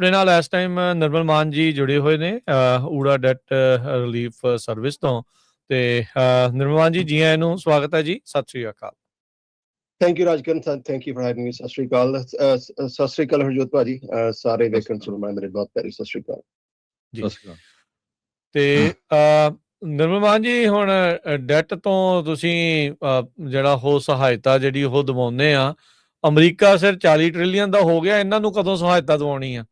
ਆਪਣੇ ਨਾਲ ਇਸ ਟਾਈਮ ਨਿਰਮਲ ਮਾਨ ਜੀ ਜੁੜੇ ਹੋਏ ਨੇ ਊੜਾ ਡੈਟ ਰਿਲੀਫ ਸਰਵਿਸ ਤੋਂ। ਤੇ ਨਿਰਮਲ ਮਾਨ ਜੀ ਆਇਆਂ ਨੂੰ ਸਵਾਗਤ ਹੈ ਜੀ, ਸਤਿ ਸ਼੍ਰੀ ਅਕਾਲ। Thank you Rajkaran, thank you for having me. ਸਤਿ ਸ਼੍ਰੀ ਅਕਾਲ, ਸਤਿ ਸ਼੍ਰੀ ਅਕਾਲ ਹਰਜੋਤ ਭਾਜੀ, ਸਾਰੇ ਵੇਖਣ ਸੁਣਨ ਮੇਰੇ ਬਹੁਤ ਪਿਆਰੀ ਸਤਿ ਸ਼੍ਰੀ ਅਕਾਲ ਜੀ। ਤੇ ਨਿਰਮਲ ਮਾਨ ਜੀ, ਹੁਣ ਡੈਟ ਤੋਂ ਤੁਸੀਂ ਜਿਹੜਾ ਉਹ ਸਹਾਇਤਾ ਜਿਹੜੀ ਉਹ ਦਿਵਾਉਂਦੇ ਆ, ਅਮਰੀਕਾ ਸਿਰ 40 ਟ੍ਰਿਲੀਅਨ ਦਾ ਹੋ ਗਿਆ, ਇਹਨਾਂ ਨੂੰ ਕਦੋਂ ਸਹਾਇਤਾ ਦਿਵਾਉਣੀ ਆ?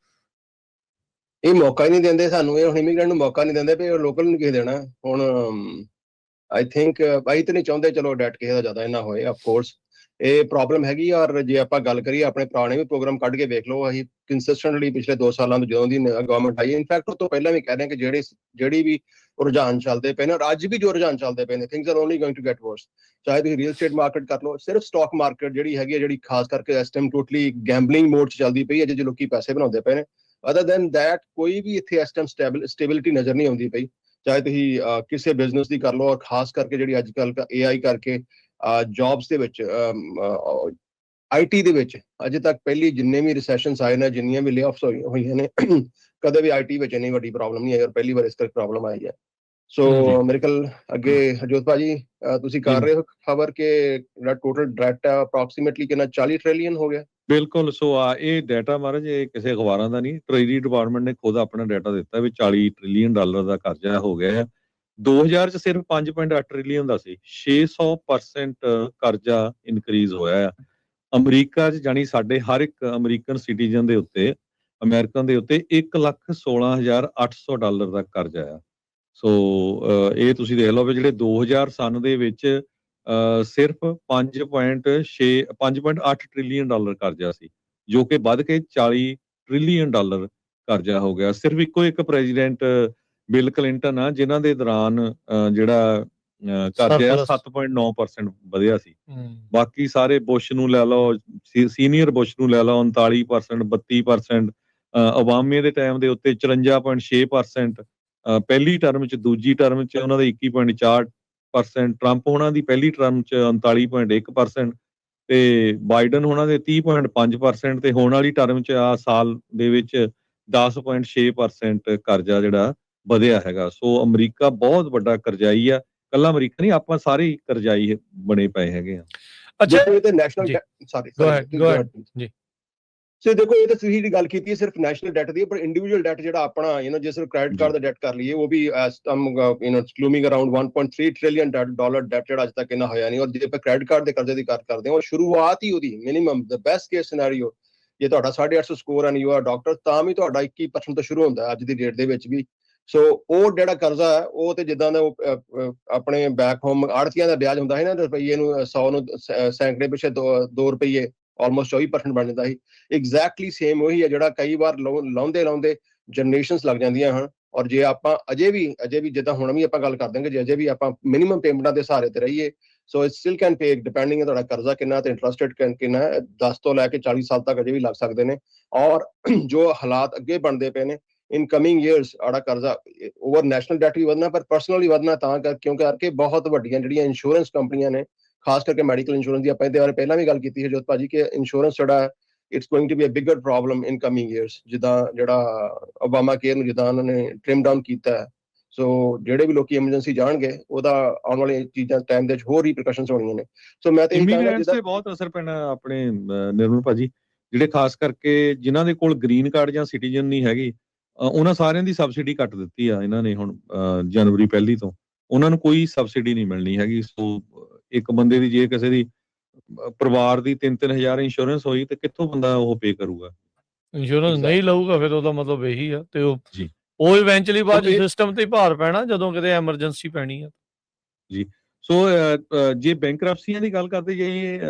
ਇਹ ਮੌਕਾ ਹੀ ਨਹੀਂ ਦਿੰਦੇ ਸਾਨੂੰ, ਇਹ ਹੁਣ ਇਮੀਗ੍ਰੈਂਟ ਨੂੰ ਮੌਕਾ ਨਹੀਂ ਦਿੰਦੇ, ਵੀ ਲੋਕਲ ਨੂੰ ਕਿਸੇ ਦੇਣਾ। ਹੁਣ ਆਈ ਥਿੰਕ ਅਸੀਂ ਤਾਂ ਨਹੀਂ ਚਾਹੁੰਦੇ ਚਲੋ ਡੈਟ ਕਿਸੇ ਦਾ ਜ਼ਿਆਦਾ ਨਾ ਹੋਏ, ਅਫਕੋਰਸ ਇਹ ਪ੍ਰੋਬਲਮ ਹੈਗੀ। ਔਰ ਜੇ ਆਪਾਂ ਗੱਲ ਕਰੀਏ, ਆਪਣੇ ਪੁਰਾਣੇ ਵੀ ਪ੍ਰੋਗਰਾਮ ਕੱਢ ਕੇ ਵੇਖ ਲਓ, ਅਸੀਂ ਕੰਸਿਸਟੈਂਟਲੀ ਪਿਛਲੇ 2 ਸਾਲਾਂ ਤੋਂ ਜਦੋਂ ਦੀ ਗਵਰਨਮੈਂਟ ਆਈ, ਇਨਫੈਕਟ ਉਸ ਤੋਂ ਪਹਿਲਾਂ ਵੀ ਕਹਿ ਰਹੇ ਕਿ ਜਿਹੜੀ ਵੀ ਰੁਝਾਨ ਚੱਲਦੇ ਪਏ ਨੇ, ਔਰ ਅੱਜ ਵੀ ਜੋ ਰੁਝਾਨ ਚੱਲਦੇ ਪਏ ਨੇ, things are only going to get worse. ਚਾਹੇ ਤੁਸੀਂ ਰੀਅਲ estate ਮਾਰਕੀਟ ਕਰ ਲਓ, ਸਿਰਫ ਸਟਾਕ ਮਾਰਕੀਟ ਜਿਹੜੀ ਹੈਗੀ ਹੈ, ਜਿਹੜੀ ਖਾਸ ਕਰਕੇ ਇਸ ਟਾਈਮ ਟੋਟਲੀ ਗੈਂਬਲਿੰਗ ਮੋਡ 'ਚ ਚੱਲਦੀ ਪਈ ਹੈ, ਜੇ ਲੋਕੀ ਪੈਸੇ ਬਣਾਉਂਦੇ ਪਏ ਨੇ। ਅਦਰ ਦੈਨ ਦੈਟ ਕੋਈ ਵੀ ਇੱਥੇ ਇਸ ਟਾਈਮ ਸਟੇਬਿਲਿਟੀ ਨਜ਼ਰ ਨਹੀਂ ਆਉਂਦੀ ਪਈ। ਚਾਹੇ ਤੁਸੀਂ ਕਿਸੇ ਬਿਜ਼ਨਸ ਦੀ ਕਰ ਲਓ, ਔਰ ਖਾਸ ਕਰਕੇ ਜਿਹੜੀ ਅੱਜ ਕੱਲ੍ਹ AI ਕਰਕੇ ਜੌਬਸ ਦੇ ਵਿੱਚ, IT ਦੇ ਵਿੱਚ ਅਜੇ ਤੱਕ ਪਹਿਲੀ ਜਿੰਨੇ ਵੀ ਰਿਸੈਸ਼ਨਸ ਆਏ ਨੇ, ਜਿੰਨੀਆਂ ਵੀ ਲੇਆਫਸ ਹੋਈਆਂ ਨੇ, ਕਦੇ ਵੀ IT ਵਿੱਚ ਇੰਨੀ ਵੱਡੀ ਪ੍ਰੋਬਲਮ ਨਹੀਂ ਆਈ, ਔਰ ਪਹਿਲੀ ਵਾਰ ਇਸ ਕਰਕੇ ਪ੍ਰੋਬਲਮ ਆਈ ਹੈ। ਸੋ ਮੇਰੇ ਕੋਲ ਅੱਗੇ ਹਰਜੋਤ ਭਾਜੀ ਤੁਸੀਂ ਕਰ ਰਹੇ ਹੋ ਖਬਰ ਕਿ ਜਿਹੜਾ ਟੋਟਲ ਡੈਟ ਹੈ ਅਪਰੋਕਸੀਮੇਟਲੀ ਕਿੰਨਾ 40 ਟ੍ਰਿਲੀਅਨ ਹੋ ਗਿਆ। ਬਿਲਕੁਲ। ਸੋ ਇਹ ਡਾਟਾ ਮਹਾਰਾਜ ਇਹ ਕਿਸੇ ਅਖਬਾਰਾਂ ਦਾ ਨਹੀਂ, ਟ੍ਰੇਜਰੀ ਡਿਪਾਰਟਮੈਂਟ ਨੇ ਖੁਦ ਆਪਣਾ ਡਾਟਾ ਦਿੱਤਾ ਵੀ $40 ਟ੍ਰਿਲੀਅਨ ਦਾ ਕਰਜ਼ਾ ਹੋ ਗਿਆ ਹੈ। 2000 ਚ ਸਿਰਫ 5.8 ਟ੍ਰਿਲੀਅਨ ਦਾ ਸੀ, 600% ਕਰਜ਼ਾ ਇਨਕਰੀਜ਼ ਹੋਇਆ ਹੈ। ਅਮਰੀਕਾ 'ਚ ਜਾਣੀ ਸਾਡੇ ਹਰ ਇੱਕ ਅਮਰੀਕਨ ਸਿਟੀਜ਼ਨ ਦੇ ਉੱਤੇ, ਅਮਰੀਕਨ ਦੇ ਉੱਤੇ $1,16,800 ਦਾ ਕਰਜ਼ਾ ਆ। ਸੋ ਇਹ ਤੁਸੀਂ ਦੇਖ ਲਓ ਵੀ ਜਿਹੜੇ 2000 ਸਨ ਦੇ ਵਿੱਚ ਸਿਰਫ 5.8 ਟ੍ਰਿਲੀਅਨ ਡਾਲਰ ਕਰਜ਼ਾ ਸੀ, ਜੋ ਕਿ ਵੱਧ ਕੇ $40 ਟ੍ਰਿਲੀਅਨ ਕਰਜ਼ਾ ਹੋ ਗਿਆ। ਸਿਰਫ ਇੱਕੋ ਇੱਕ ਪ੍ਰੈਜ਼ੀਡੈਂਟ ਬਿਲ ਕਲਿੰਟਨ ਆ ਜਿਨ੍ਹਾਂ ਦੇ ਦੌਰਾਨ ਜਿਹੜਾ ਕਰਜ਼ਾ 7.9% ਵਧਿਆ ਸੀ। ਬਾਕੀ ਸਾਰੇ ਬੁਸ਼ ਨੂੰ ਲੈ ਲਓ, ਸੀਨੀਅਰ ਬੁਸ਼ ਨੂੰ ਲੈ ਲਓ 39%, 32%, ਓਬਾਮੇ ਦੇ ਟਾਈਮ ਦੇ ਉੱਤੇ 54.6%, ਪਹਿਲੀ ਟਰਮ 'ਚ, ਦੂਜੀ ਟਰਮ 'ਚ ਉਹਨਾਂ ਦਾ 21.4%, ਟਰੰਪ ਹੋਣਾ ਦੀ ਪਹਿਲੀ ਟਰਮ 'ਚ 39.1% ਤੇ ਬਾਈਡਨ ਹੋਣਾ ਦੇ 30.5% ਤੇ ਹੋਣ ਵਾਲੀ ਟਰਮ 'ਚ ਆ ਸਾਲ ਦੇ ਵਿੱਚ 10.6% ਕਰਜ਼ਾ ਜਿਹੜਾ ਵਧਿਆ ਹੈਗਾ। ਸੋ ਅਮਰੀਕਾ ਬਹੁਤ ਵੱਡਾ ਕਰਜ਼ਾਈ ਆ, ਕੱਲਾ ਅਮਰੀਕਾ ਨਹੀਂ, ਆਪਾਂ ਸਾਰੇ ਹੀ ਕਰਜ਼ਾਈ ਬਣੇ ਪਏ ਹੈਗੇ ਆ। ਅੱਛਾ, ਇਹ ਤੇ ਨੈਸ਼ਨਲ ਜੀ ਸੋ ਦੇਖੋ, ਇਹ ਤਾਂ ਤੁਸੀਂ ਜਿਹੜੀ ਗੱਲ ਕੀਤੀ ਹੈ ਸਿਰਫ ਨੈਸ਼ਨਲ ਡੈਟ ਦੀ, ਪਰ ਇੰਡੀਵਿਜੂਅਲ ਡੈਟ ਜਿਹੜਾ ਆਪਣਾ ਜੇ ਸਿਰਫ ਕ੍ਰੈਡਿਟ ਕਾਰਡ ਦਾ ਡੈਟ ਕਰ ਲਈਏ, ਉਹ ਵੀ ਕਲੂਮਿੰਗ ਅਰਾਊਂਡ $1.3 ਟ੍ਰਿਲੀਅਨ ਡੈਟ ਜਿਹੜਾ ਅੱਜ ਤੱਕ ਇੰਨਾ ਹੋਇਆ ਨਹੀਂ। ਔਰ ਜੇ ਆਪਾਂ ਕ੍ਰੈਡਿਟ ਕਾਰਡ ਦੇ ਕਰਜ਼ੇ ਦੀ ਗੱਲ ਕਰਦੇ ਹਾਂ, ਸ਼ੁਰੂਆਤ ਹੀ ਉਹਦੀ minimum the best case scenario ਜੇ ਤੁਹਾਡਾ 850 score and you are doctor, ਤਾਂ ਵੀ ਤੁਹਾਡਾ 21% ਤੋਂ ਸ਼ੁਰੂ ਹੁੰਦਾ ਅੱਜ ਦੀ ਡੇਟ ਦੇ ਵਿੱਚ ਵੀ। ਸੋ ਉਹ ਜਿਹੜਾ ਕਰਜ਼ਾ ਹੈ, ਉਹ ਤੇ ਜਿੱਦਾਂ ਦਾ ਆਪਣੇ ਬੈਕ ਹੋਮ ਆੜਤੀਆਂ ਦਾ ਵਿਆਜ ਹੁੰਦਾ ਸੀ ਨਾ, ਰੁਪਈਏ ਨੂੰ 100 ਨੂੰ ਸੈਂਕੜੇ ਪਿੱਛੇ 2 ਰੁਪਈਏ, ਆਲਮੋਸਟ 24% ਬਣ ਜਾਂਦਾ ਸੀ। ਐਗਜ਼ੈਕਟਲੀ ਸੇਮ ਉਹੀ ਹੈ ਜਿਹੜਾ ਕਈ ਵਾਰ ਲਾਉਂਦੇ ਜਨਰੇਸ਼ਨਸ ਲੱਗ ਜਾਂਦੀਆਂ ਹਨ। ਔਰ ਜੇ ਆਪਾਂ ਅਜੇ ਵੀ ਜਿੱਦਾਂ ਹੁਣ ਵੀ ਆਪਾਂ ਗੱਲ ਕਰ ਦਾਂਗੇ, ਜੇ ਅਜੇ ਵੀ ਆਪਾਂ ਮਿਨੀਮਮ ਪੇਮੈਂਟਾਂ ਦੇ ਸਹਾਰੇ ਤੇ ਰਹੀਏ, so it still can pay, depending ਤੁਹਾਡਾ ਕਰਜ਼ਾ ਕਿੰਨਾ ਤੇ ਇੰਟਰਸਟ ਰੇਟ ਕਿੰਨਾ ਹੈ। 10 ਤੋਂ ਲੈ ਕੇ 40 ਸਾਲ ਤੱਕ ਅਜੇ ਵੀ ਲੱਗ ਸਕਦੇ ਨੇ। ਔਰ ਜੋ ਹਾਲਾਤ ਅੱਗੇ ਬਣਦੇ ਪਏ ਨੇ ਇਨ ਕਮਿੰਗ ਈਅਰਸ, ਆੜਾ ਕਰਜ਼ਾ ਓਵਰ ਨੈਸ਼ਨਲ ਡੈਟ ਵੀ ਵਧਣਾ, ਪਰ ਪਰਸਨਲੀ ਵਧਣਾ ਤਾਂ ਕਿਉਂਕਿ ਬਹੁਤ ਵੱਡੀਆਂ ਜਿਹੜੀਆਂ ਇੰਸ਼ੋਰੈਂਸ ਕੰਪਨੀਆਂ ਨੇ, ਖਾਸ ਕਰਕੇ ਮੈਡੀਕਲ ਇੰਸ਼ੋਰੈਂਸ ਦੀ, ਆਪਾਂ ਇਹਦੇ ਬਾਰੇ ਪਹਿਲਾਂ ਵੀ ਗੱਲ ਕੀਤੀ ਹੈ ਜੋਤ ਭਾਜੀ, ਕਿ ਇੰਸ਼ੋਰੈਂਸ ਜਿਹੜਾ it's going to be a bigger problem in coming years. ਜਿੱਦਾਂ ਜਿਹੜਾ ਓਬਾਮਾ ਕੇਅਰ ਨੂੰ ਜਿੱਦਾਂ ਉਹਨਾਂ ਨੇ ਟ੍ਰਿਮ ਡਾਊਨ ਕੀਤਾ ਹੈ, ਸੋ ਜਿਹੜੇ ਵੀ ਲੋਕੀ ਐਮਰਜੈਂਸੀ ਜਾਣਗੇ, ਉਹਦਾ ਆਉਣ ਵਾਲੀ ਚੀਜ਼ਾਂ ਟਾਈਮ ਦੇ ਵਿੱਚ ਹੋਰ ਰੀਪਰਕਸ਼ਨਸ ਹੋਣੀਆਂ ਨੇ। ਸੋ ਮੈਂ ਤਾਂ ਇਹੀ ਕਹਾਂਗਾ ਜਿੱਦਾਂ ਬਹੁਤ ਅਸਰ ਪੈਣਾ ਆਪਣੇ ਨਿਰਮਲ ਭਾਜੀ, ਜਿਹੜੇ ਖਾਸ ਕਰਕੇ ਜਿਨ੍ਹਾਂ ਦੇ ਕੋਲ ਗ੍ਰੀਨ ਕਾਰਡ ਜਾਂ ਸਿਟੀਜ਼ਨ ਨਹੀਂ ਹੈਗੀ, ਉਹਨਾਂ ਸਾਰਿਆਂ ਦੀ ਸਬਸਿਡੀ ਕੱਟ ਦਿੱਤੀ ਆ ਇਹਨਾਂ ਨੇ ਹੁਣ ਜਨਵਰੀ 1 ਤੋਂ। ਉਹਨਾਂ ਨੂੰ ਕੋਈ ਸਬਸਿਡੀ ਨਹੀਂ ਮਿਲਣੀ ਹੈਗੀ। ਸੋ ਇੱਕ ਬੰਦੇ ਦੀ ਜੇ ਕਿਸੇ ਦੀ ਪਰਿਵਾਰ ਦੀ 3-3 ਹਜ਼ਾਰ ਇੰਸ਼ੋਰੈਂਸ ਹੋਈ ਤੇ ਕਿੱਥੋਂ ਬੰਦਾ ਉਹ ਪੇ ਕਰੂਗਾ? ਇੰਸ਼ੋਰੈਂਸ ਨਹੀਂ ਲਊਗਾ, ਫਿਰ ਉਹਦਾ ਮਤਲਬ ਇਹੀ ਆ। ਤੇ ਉਹ ਇਵੈਂਚੁਅਲੀ ਬਾਅਦ ਸਿਸਟਮ ਤੇ ਭਾਰ ਪੈਣਾ ਜਦੋਂ ਕਿਤੇ ਐਮਰਜੈਂਸੀ ਪੈਣੀ ਆ ਜੀ। ਸੋ ਜੇ ਬੈਂਕਰਪਸੀਆਂ ਦੀ ਗੱਲ ਕਰਦੇ ਜੇ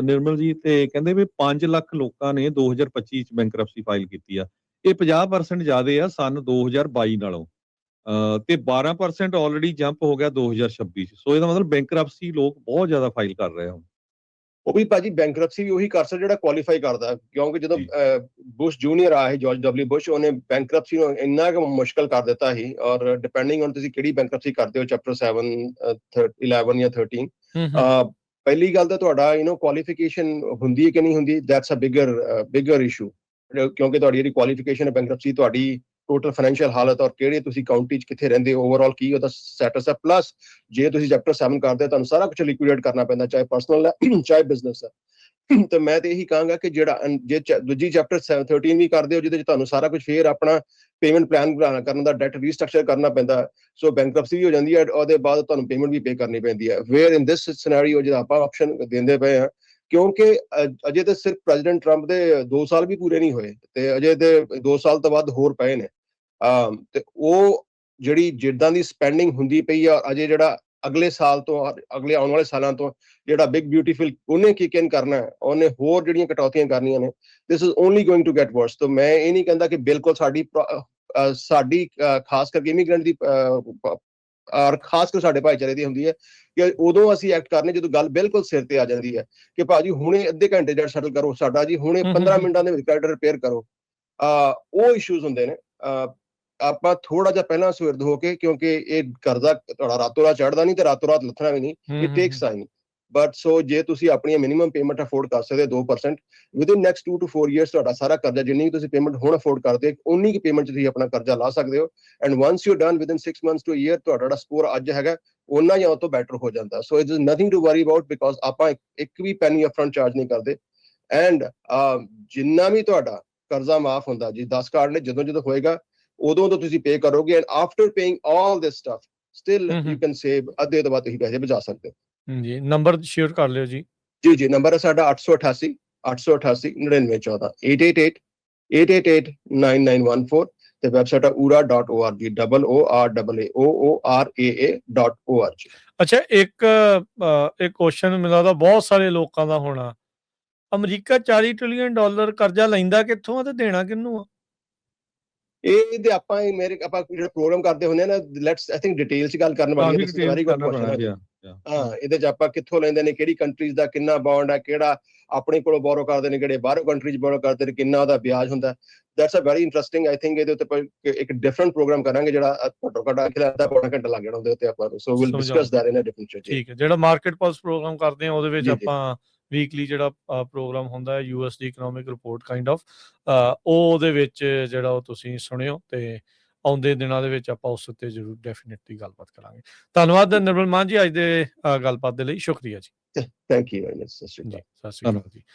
ਨਿਰਮਲ ਜੀ, ਤੇ ਕਹਿੰਦੇ ਵੀ 5 ਲੱਖ ਲੋਕਾਂ ਨੇ 2025 ਚ ਬੈਂਕਰਪਸੀ ਫਾਈਲ ਕੀਤੀ ਆ। ਇਹ 50% ਜ਼ਿਆਦੇ ਆ ਸਨ 2022 ਨਾਲੋਂ, ਤੇ 12% ਆਲਰੇਡੀ ਜੰਪ ਹੋ ਗਿਆ 2026 ਚ। ਸੋ ਇਹਦਾ ਮਤਲਬ ਬੈਂਕਰਪਸੀ ਲੋਕ ਬਹੁਤ ਜ਼ਿਆਦਾ ਫਾਈਲ ਕਰ ਰਹੇ ਹਨ। ਉਹ ਵੀ ਭਾਜੀ ਬੈਂਕਰਪਸੀ ਵੀ ਉਹੀ ਕਰ ਸਕਦਾ ਜਿਹੜਾ ਕੁਆਲੀਫਾਈ ਕਰਦਾ, ਕਿਉਂਕਿ ਜਦੋਂ ਬੁਸ਼ ਜੂਨੀਅਰ ਆਇਆ ਸੀ, ਜਾਰਜ W ਬੁਸ਼, ਉਹਨੇ ਬੈਂਕਰਪਸੀ ਨੂੰ ਇੰਨਾ ਕੁ ਮੁਸ਼ਕਲ ਕਰ ਦਿੱਤਾ ਸੀ। ਔਰ ਡਿਪੈਂਡਿੰਗ ਔਨ ਤੁਸੀਂ ਕਿਹੜੀ ਬੈਂਕਰਪਸੀ ਕਰਦੇ ਹੋ, ਚੈਪਟਰ 7, 11 ਜਾਂ 13, ਪਹਿਲੀ ਗੱਲ ਤਾਂ ਤੁਹਾਡਾ ਕੁਆਲੀਫਿਕੇਸ਼ਨ ਹੁੰਦੀ ਹੈ ਕਿ ਨਹੀਂ ਹੁੰਦੀ, ਦੈਟਸ ਅ ਬਿਗਰ ਇਸ਼ੂ। ਕਿਉਂਕਿ ਤੁਹਾਡੀ ਜਿਹੜੀ ਕੁਆਲੀਫਿਕੇਸ਼ਨ ਹੈ ਬੈਂਕਰਪਸੀ, ਤੁਹਾਡੀ ਟੋਟਲ ਫਾਈਨੈਂਸ਼ੀਅਲ ਹਾਲਤ ਔਰ ਕਿਹੜੇ ਤੁਸੀਂ ਕਾਊਂਟੀ 'ਚ ਕਿੱਥੇ ਰਹਿੰਦੇ ਹੋ, ਓਵਰਆਲ ਕੀ ਉਹਦਾ ਸਟੇਟਸ ਹੈ। ਪਲੱਸ ਜੇ ਤੁਸੀਂ ਚੈਪਟਰ 7 ਕਰਦੇ ਹੋ ਤੁਹਾਨੂੰ ਸਾਰਾ ਕੁਝ ਲਿਕੁਇਡੇਟ ਕਰਨਾ ਪੈਂਦਾ, ਚਾਹੇ ਪਰਸਨਲ ਹੈ ਚਾਹੇ ਬਿਜ਼ਨਸ ਹੈ। ਤੇ ਮੈਂ ਤੇ ਇਹੀ ਕਹਾਂਗਾ ਕਿ ਜਿਹੜਾ ਜੇ ਦੂਜੀ ਚੈਪਟਰ 13 ਵੀ ਕਰਦੇ ਹੋ ਜਿਹਦੇ 'ਚ ਤੁਹਾਨੂੰ ਸਾਰਾ ਕੁਝ ਫੇਰ ਆਪਣਾ ਪੇਮੈਂਟ ਪਲਾਨ ਕਰਨ ਦਾ, ਡੈਟ ਰੀਸਟਰਕਚਰ ਕਰਨਾ ਪੈਂਦਾ, ਸੋ ਬੈਂਕਰਪਸੀ ਵੀ ਹੋ ਜਾਂਦੀ ਹੈ, ਉਹਦੇ ਬਾਅਦ ਤੁਹਾਨੂੰ ਪੇਮੈਂਟ ਵੀ ਪੇ ਕਰਨੀ ਪੈਂਦੀ ਹੈ। ਵੇਅਰ ਇਨ ਦਿਸ ਸਿਨੈਰੀਓ ਜਿਹੜਾ ਆਪਾਂ ਆਪਸ਼ਨ ਦਿੰਦੇ ਪਏ ਹਾਂ, ਕਿਉਂਕਿ ਅਜੇ ਤੇ ਸਿਰਫ ਪ੍ਰੈਜ਼ੀਡੈਂਟ ਟਰੰਪ ਦੇ 2 ਸਾਲ ਵੀ ਪੂਰੇ ਨਹੀਂ ਹੋਏ ਤੇ ਅਜੇ ਤੇ 2 ਸਾਲ ਤੋਂ ਬਾਅਦ ਹੋਰ ਪਏ ਨੇ। ਤੇ ਉਹ ਜਿਹੜੀ ਜਿੱਦਾਂ ਦੀ ਸਪੈਂਡਿੰਗ ਹੁੰਦੀ ਪਈ ਆ ਅਜੇ, ਜਿਹੜਾ ਅਗਲੇ ਸਾਲ ਤੋਂ ਅਗਲੇ ਆਉਣ ਵਾਲੇ ਸਾਲਾਂ ਤੋਂ ਜਿਹੜਾ ਬਿਗ ਬਿਊਟੀਫੁਲ ਉਹਨੇ ਕਿਕ ਇਨ ਕਰਨਾ ਹੈ, ਉਹਨੇ ਹੋਰ ਜਿਹੜੀਆਂ ਕਟੌਤੀਆਂ ਕਰਨੀਆਂ ਨੇ, this is only going to get worse. ਤਾਂ ਮੈਂ ਇਹ ਨਹੀਂ ਕਹਿੰਦਾ ਕਿ ਬਿਲਕੁਲ ਸਾਡੀ ਖਾਸ ਕਰਕੇ ਇਮੀਗ੍ਰੈਂਟ ਦੀ ਔਰ ਖਾਸ ਕਰ ਸਾਡੇ ਭਾਈਚਾਰੇ ਦੀ ਹੁੰਦੀ ਹੈ ਕਿ ਉਦੋਂ ਅਸੀਂ ਐਕਟ ਕਰਨੇ ਜਦੋਂ ਗੱਲ ਬਿਲਕੁਲ ਸਿਰ ਤੇ ਆ ਜਾਂਦੀ ਹੈ ਕਿ ਭਾਜੀ ਹੁਣੇ ਅੱਧੇ ਘੰਟੇ ਜਿਹੜਾ ਸੈਟਲ ਕਰੋ ਸਾਡਾ ਜੀ, ਹੁਣੇ 15 ਮਿੰਟਾਂ ਦੇ ਵਿੱਚ ਕ੍ਰੈਡਿਟ ਰਿਪੇਅਰ ਕਰੋ। ਉਹ ਇਸ਼ੂਜ਼ ਹੁੰਦੇ ਨੇ। ਆਪਾਂ ਥੋੜਾ ਜਿਹਾ ਪਹਿਲਾਂ ਸੁਹਿਰਦ ਹੋ ਕੇ, ਕਿਉਂਕਿ ਇਹ ਕਰਜ਼ਾ ਤੁਹਾਡਾ ਰਾਤੋਂ ਰਾਤ ਚੜ੍ਹਦਾ ਨਹੀਂ ਤੇ ਰਾਤੋਂ ਰਾਤ ਲੱਥਣਾ ਵੀ ਨਹੀਂ, ਇਟ ਟੇਕਸ ਟਾਈਮ। ਬਟ ਸੋ ਜੇ ਤੁਸੀਂ ਆਪਣੀਆਂ ਮਿਨੀਮਮ ਪੇਮੈਂਟ ਅਫੋਰਡ ਕਰ ਸਕਦੇ 2% ਵਿਦਿਨ ਨੈਕਸਟ 2 to 4 years ਤੁਹਾਡਾ ਸਾਰਾ ਕਰਜ਼ਾ, ਜਿੰਨੀ ਤੁਸੀਂ ਪੇਮੈਂਟ ਹੁਣ ਅਫੋਰਡ ਕਰਦੇ ਉਨੀ ਕੀ ਪੇਮੈਂਟ 'ਚ ਤੁਸੀਂ ਆਪਣਾ ਕਰਜ਼ਾ ਲਾ ਸਕਦੇ ਹੋ। And once you done within 6 months to a year ਤੁਹਾਡਾ ਜਿਹੜਾ ਸਕੋਰ ਅੱਜ ਹੈਗਾ ਉਹਨਾਂ ਜਾਂ ਉਹ ਤੋਂ ਬੈਟਰ ਹੋ ਜਾਂਦਾ। So it is nothing to worry about, because ਆਪਾਂ ਇੱਕ ਵੀ ਪੈਨੀ ਅਪਫਰੰਟ ਚਾਰਜ ਨਹੀਂ ਕਰਦੇ। ਐਂਡ ਜਿੰਨਾ ਵੀ ਤੁਹਾਡਾ ਕਰਜ਼ਾ ਮਾਫ ਹੁੰਦਾ ਜੀ 10 ਕਾਰਡ ਨੇ, ਜਦੋਂ ਜਦੋਂ ਹੋਏਗਾ ਉਦੋਂ ਤੋਂ ਤੁਸੀਂ ਪੇ ਕਰੋਗੇ। And after paying all this stuff still you can save, ਅੱਧੇ ਤੋਂ ਬਾਅਦ ਤੁਸੀਂ ਪੈਸੇ ਬਚਾ ਸਕਦੇ ਹੋ। ਜੀ ਨੰਬਰ ਸ਼ੇਅਰ ਕਰ ਲਿਓ ਜੀ। ਜੀ ਨੰਬਰ ਹੈ ਸਾਡਾ 888 9914 888-888-9914 ਤੇ ਵੈਬਸਾਈਟ ਹੈ ora.org, OORAA.org। ਅੱਛਾ, ਇੱਕ ਕੁਐਸਚਨ ਮੈਨੂੰ ਲੱਗਦਾ ਬਹੁਤ ਸਾਰੇ ਲੋਕਾਂ ਦਾ ਹੋਣਾ, ਅਮਰੀਕਾ $40 ਟ੍ਰਿਲੀਅਨ ਕਰਜ਼ਾ ਲੈਂਦਾ ਕਿੱਥੋਂ ਆ ਤੇ ਦੇਣਾ ਕਿਹਨੂੰ ਆ? ਇਹ ਤੇ ਆਪਾਂ ਜਿਹੜਾ ਪ੍ਰੋਗਰਾਮ ਕਰਦੇ ਹੁੰਦੇ ਆ ਨਾ, ਲੈਟਸ ਆਈ ਥਿੰਕ ਡਿਟੇਲ 'ਚ ਗੱਲ ਕਰਨ ਵਾਲੀ ਹੈ। This is very good question. ਹਾਂ, ਇਹਦੇ 'ਚ ਆਪਾਂ ਕਿੱਥੋਂ ਲੈਂਦੇ ਨੇ, ਕਿਹੜੀ ਕੰਟਰੀਜ਼ ਦਾ ਕਿੰਨਾ ਬੌਂਡ ਹੈ, ਕਿਹੜਾ ਆਪਣੇ ਕੋਲੋਂ ਬੋਰੋ ਕਰਦੇ ਨੇ, ਕਿਹੜੇ ਬਾਹਰੋਂ ਕੰਟਰੀਜ਼ ਬੋਰੋ ਕਰਦੇ ਨੇ, ਕਿੰਨਾ ਉਹਦਾ ਵਿਆਜ ਹੁੰਦਾ। That's a very interesting. I think ਇਹਦੇ ਉੱਤੇ ਇੱਕ ਡਿਫਰੈਂਟ ਪ੍ਰੋਗਰਾਮ ਕਰਾਂਗੇ ਜਿਹੜਾ ਘੱਟੋ ਘੱਟ ਅੱਧਾ ਪੌਣਾ ਘੰਟਾ ਲੱਗ ਜਾਣਾ ਉਹਦੇ ਉੱਤੇ ਆਪਾਂ ਨੂੰ। So will discuss that in a different show. ਠੀਕ ਹੈ, ਜਿਹੜਾ ਮਾਰਕੀਟ ਪਲਸ ਪ੍ਰੋਗਰਾਮ ਕਰਦੇ ਆ ਉਹਦੇ ਵਿੱਚ ਆਪਾਂ ਵੀਕਲੀ ਜਿਹੜਾ ਪ੍ਰੋਗਰਾਮ ਹੁੰਦਾ ਹੈ US the economic report kind of, ਉਹਦੇ ਵਿੱਚ ਜਿਹੜਾ ਉਹ ਤੁਸੀਂ ਸੁਣਿਓ ਤੇ ਆਉਂਦੇ ਦਿਨਾਂ ਦੇ ਵਿੱਚ ਆਪਾਂ ਉਸ ਉੱਤੇ ਜ਼ਰੂਰ ਡੈਫੀਨੇਟਲੀ ਗੱਲਬਾਤ ਕਰਾਂਗੇ। ਧੰਨਵਾਦ ਨਿਰਮਲ ਮਾਨ ਜੀ ਅੱਜ ਦੇ ਗੱਲਬਾਤ ਦੇ ਲਈ, ਸ਼ੁਕਰੀਆ ਜੀ। Thank you very much. ਸਤਿ ਸ਼੍ਰੀ ਅਕਾਲ ਜੀ।